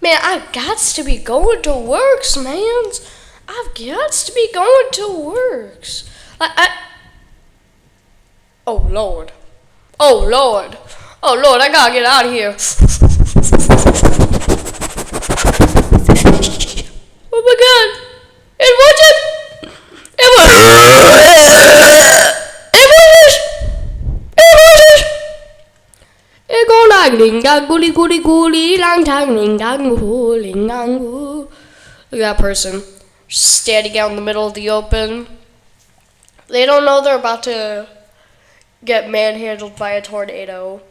Man, I've got to be going to works, man. I've got to be going to works. Oh, Lord. Oh, Lord. Oh, Lord, I gotta get out of here. Oh, my God. It wasn't. It was. It wasn't. It wasn't. It go like ling dang goody goody goody lang tang ling dang goo ling dang goo. Look at that person standing out in the middle of the open. They don't know they're about to get manhandled by a tornado.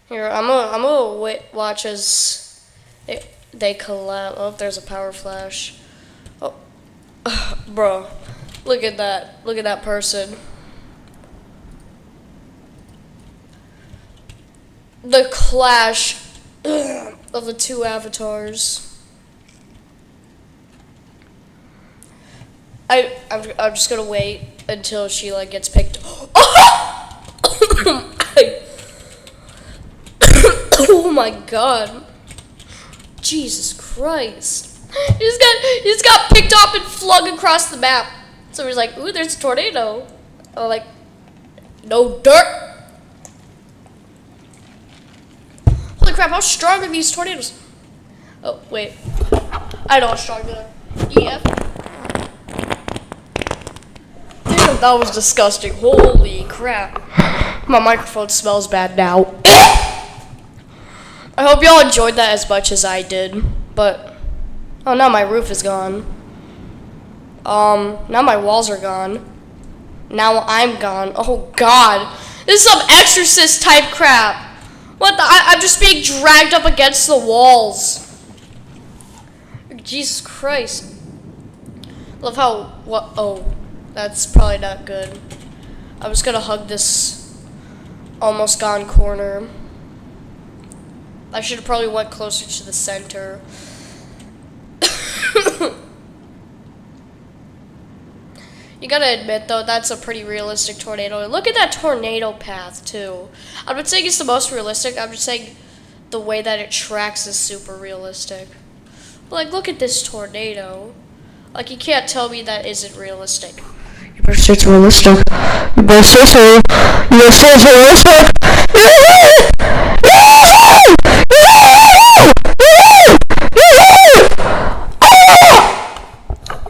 Here, I'm gonna watch as they collapse. Oh, there's a power flash. Oh, bro, look at that. Look at that person. The clash of the two avatars. I'm just gonna wait until she like gets picked. Oh my God! Jesus Christ! He just got picked up and flung across the map. So he's like, "Ooh, there's a tornado." I'm like, "No dirt." Holy crap! How strong are these tornadoes? Oh wait, I know how strong they are. EF. Damn, that was disgusting. Holy crap! My microphone smells bad now. I hope y'all enjoyed that as much as I did, but oh, now my roof is gone. Now my walls are gone. Now I'm gone. Oh God, this is some Exorcist type crap. What the? I'm just being dragged up against the walls. Jesus Christ. Love how what? Oh, that's probably not good. I'm just gonna hug this almost gone corner. I should have probably went closer to the center. You gotta admit though, that's a pretty realistic tornado. Look at that tornado path too. I'm not saying it's the most realistic, I'm just saying the way that it tracks is super realistic. But like, look at this tornado. Like, you can't tell me that isn't realistic. You better say it's realistic. You better say so. You better say it's realistic.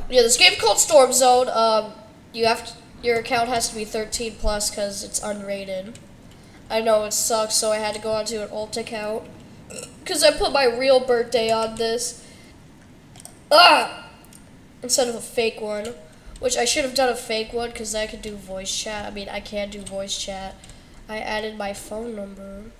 Yeah, this game's called Storm Zone. Your account has to be 13 plus because it's unrated. I know it sucks, so I had to go onto an alt account because I put my real birthday on this. Instead of a fake one, which I should have done a fake one because I could do voice chat. I mean, I can do voice chat. I added my phone number.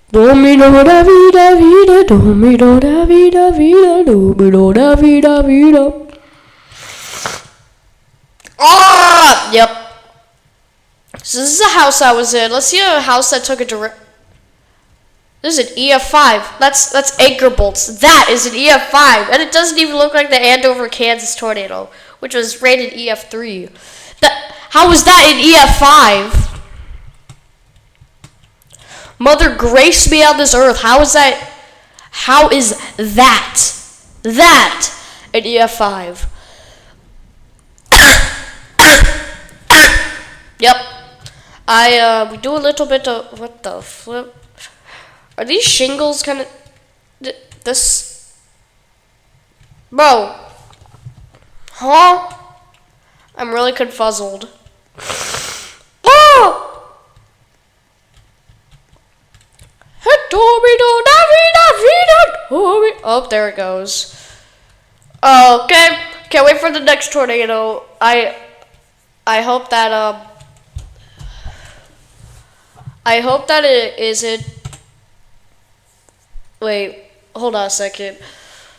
Domino da vida vida, domino da vida vida, domino da vida vida. Yep. So this is a house I was in. Let's see a house that took a direct. This is an EF5. That's anchor bolts. That is an EF5, and it doesn't even look like the Andover, Kansas tornado, which was rated EF3. How was that an EF5? Mother grace me on this earth. How is that? How is that? That an EF5? Yep. We do a little bit of what the flip. Are these shingles kind of this? Bro. Huh? I'm really confuzzled. Oh! Oh, there it goes. Okay. Can't wait for the next tornado. I hope that it isn't. Wait, hold on a second.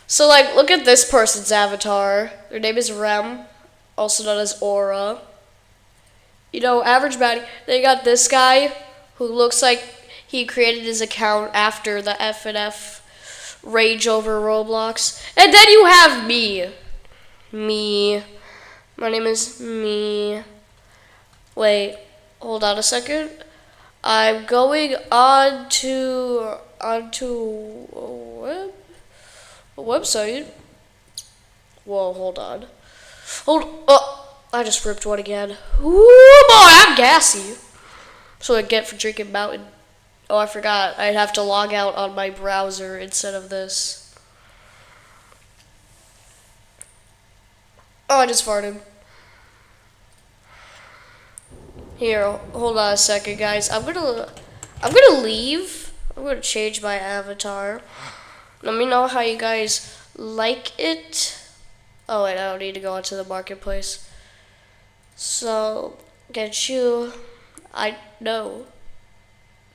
So, like, look at this person's avatar. Their name is Rem, also known as Aura. You know, average baddie. They got this guy who looks like he created his account after the FNF rage over Roblox. And then you have me. Me. My name is me. Wait, hold on a second. I'm going onto a website. Whoa, hold on. Oh, I just ripped one again. Ooh, boy, I'm gassy. So I get for drinking Mountain. Oh, I forgot. I'd have to log out on my browser instead of this. Oh, I just farted. Here, hold on a second, guys. I'm gonna leave. I'm gonna change my avatar. Let me know how you guys like it. Oh wait, I don't need to go into the marketplace. So, get you. I know.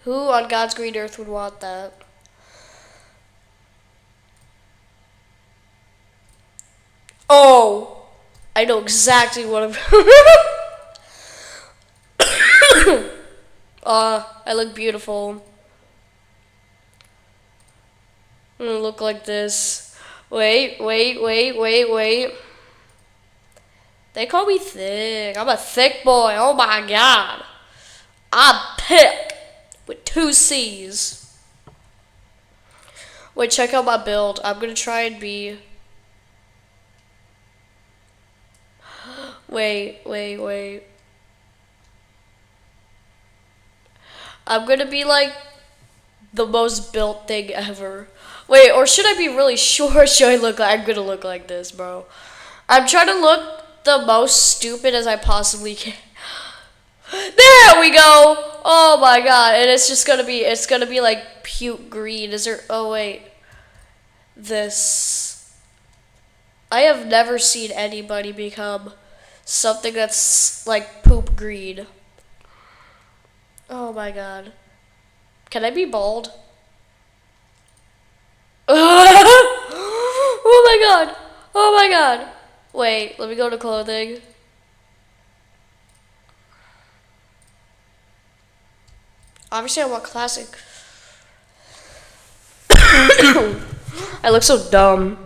Who on God's green earth would want that? Oh, I know exactly what I'm. I look beautiful. I'm gonna look like this. Wait. They call me thick. I'm a thick boy. Oh my god. I'm thick with 2 C's. Wait, check out my build. I'm gonna try and be. Wait. I'm gonna be like the most built thing ever. Wait, or should I be really short? Should I look like I'm gonna look like this, bro? I'm trying to look the most stupid as I possibly can. There we go! Oh my god, and it's gonna be like puke green. Is there, oh wait. This. I have never seen anybody become something that's like poop green. Oh my god. Can I be bald? Oh my god! Oh my god! Wait, let me go to clothing. Obviously, I want classic. I look so dumb.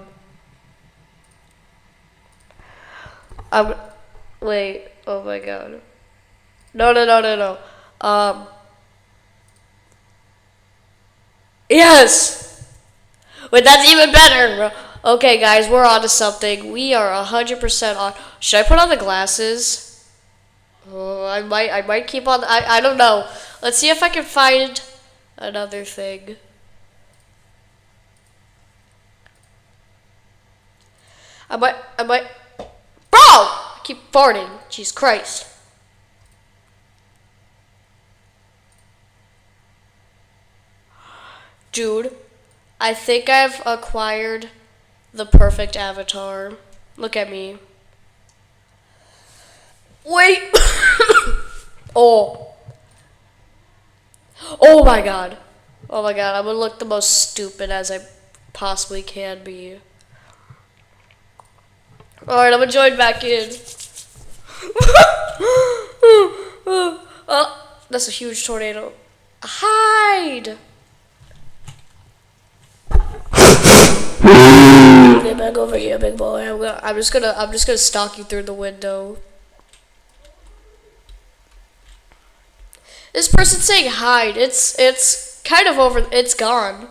Wait. Oh my god. No. Yes! Wait, that's even better. Okay, guys, we're on to something. We are 100% on. Should I put on the glasses? Oh, I might keep on. I don't know. Let's see if I can find another thing. I might. Bro! I keep farting. Jesus Christ. Dude, I think I've acquired the perfect avatar. Look at me. Wait. Oh. Oh my god. Oh my god, I'm gonna look the most stupid as I possibly can be. Alright, I'm gonna join back in. Oh, that's a huge tornado. Hide! Get back over here, big boy. I'm just gonna stalk you through the window. This person's saying hide. It's kind of over. It's gone.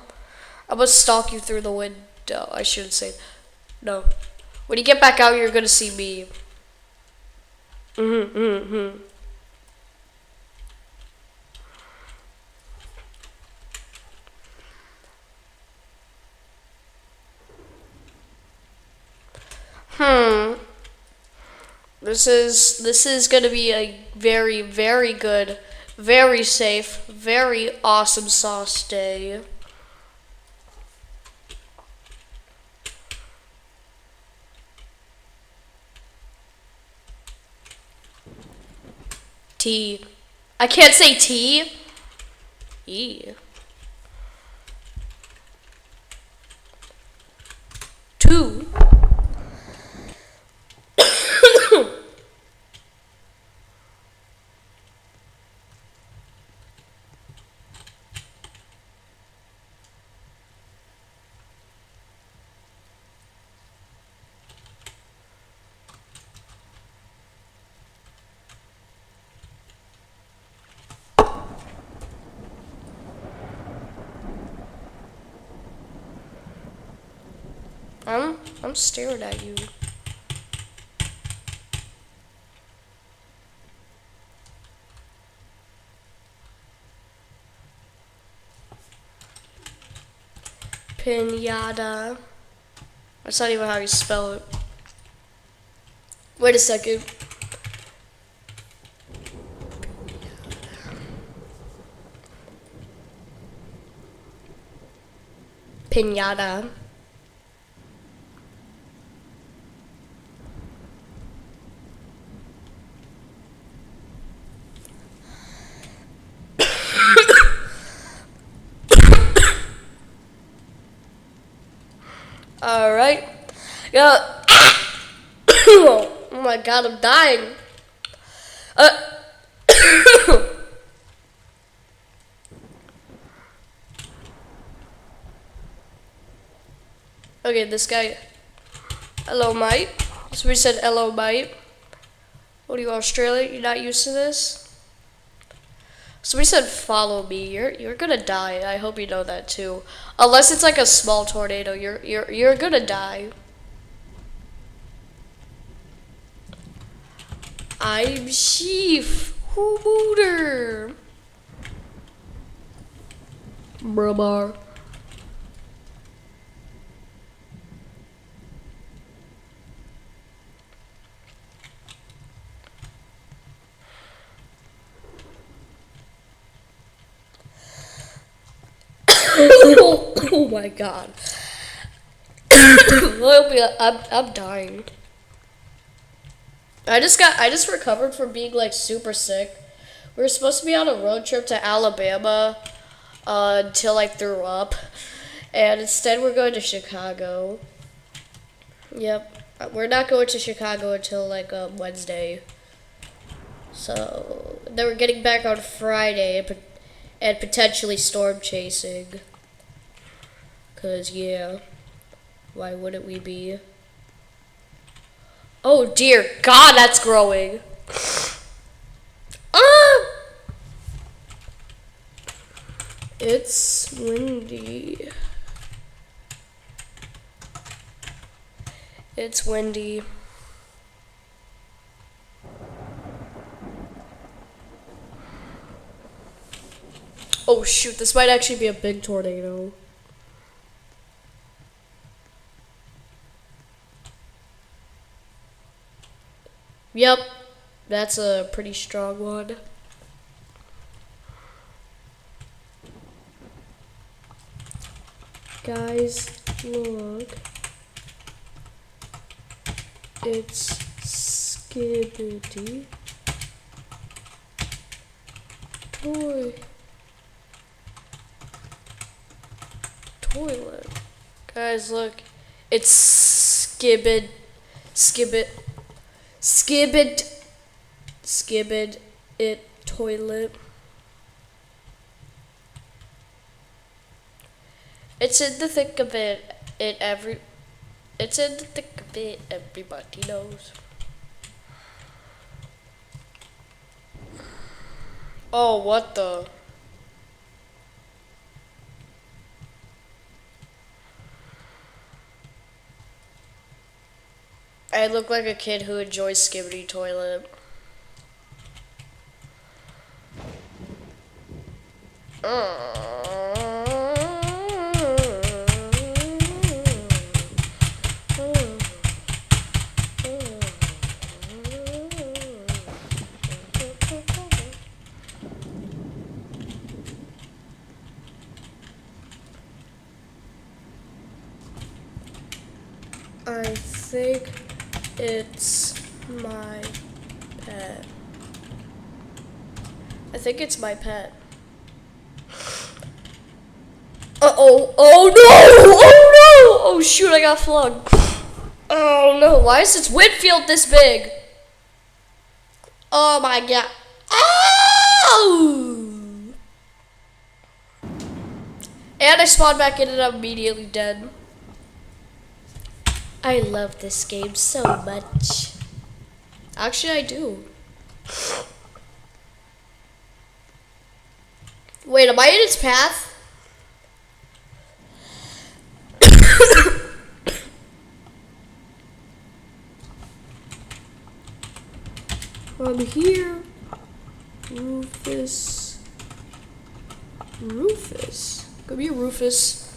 I'm gonna stalk you through the window. I shouldn't say. No. When you get back out, you're gonna see me. This is gonna be a very, very good, very safe, very awesome sauce day. Tea. I can't say tea. E. 2. I'm staring at you. Pinata. That's not even how you spell it. Wait a second. Pinata. All right. Yeah. Oh my god, I'm dying. Okay, this guy. Hello, mate. Somebody said hello, mate. What are you, Australia? You're not used to this? Somebody said follow me. You're gonna die. I hope you know that too. Unless it's like a small tornado, you're gonna die. I'm Chief Hooter. Brother. Oh my god. I'm dying. I just recovered from being like super sick. We were supposed to be on a road trip to Alabama until I threw up. And instead we're going to Chicago. Yep. We're not going to Chicago until like Wednesday. So then we're getting back on Friday and potentially storm chasing. Cause yeah, why wouldn't we be? Oh dear God, that's growing. Ah! It's windy. It's windy. Oh shoot, this might actually be a big tornado. Yep, that's a pretty strong one. Guys, look. It's Skibbity toilet. Guys, look. It's Skibbit it toilet. It's in the thick of it. It's in the thick of it. Everybody knows. Oh, what the? I look like a kid who enjoys Skibbity toilet. I think it's my pet. I think it's my pet. Uh-oh. Oh no! Oh no! Oh shoot, I got flung. Oh no, why is this Whitfield this big? Oh my god. Oh! And I spawned back in and I'm immediately dead. I love this game so much. Actually, I do. Wait, am I in its path? I'm here. Rufus. Rufus. Could be Rufus.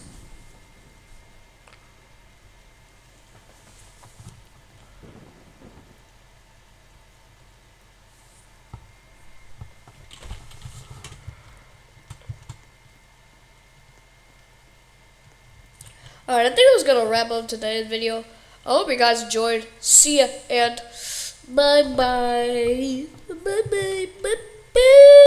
Alright, I think I was gonna wrap up today's video. I hope you guys enjoyed. See ya and bye bye. Bye bye. Bye bye.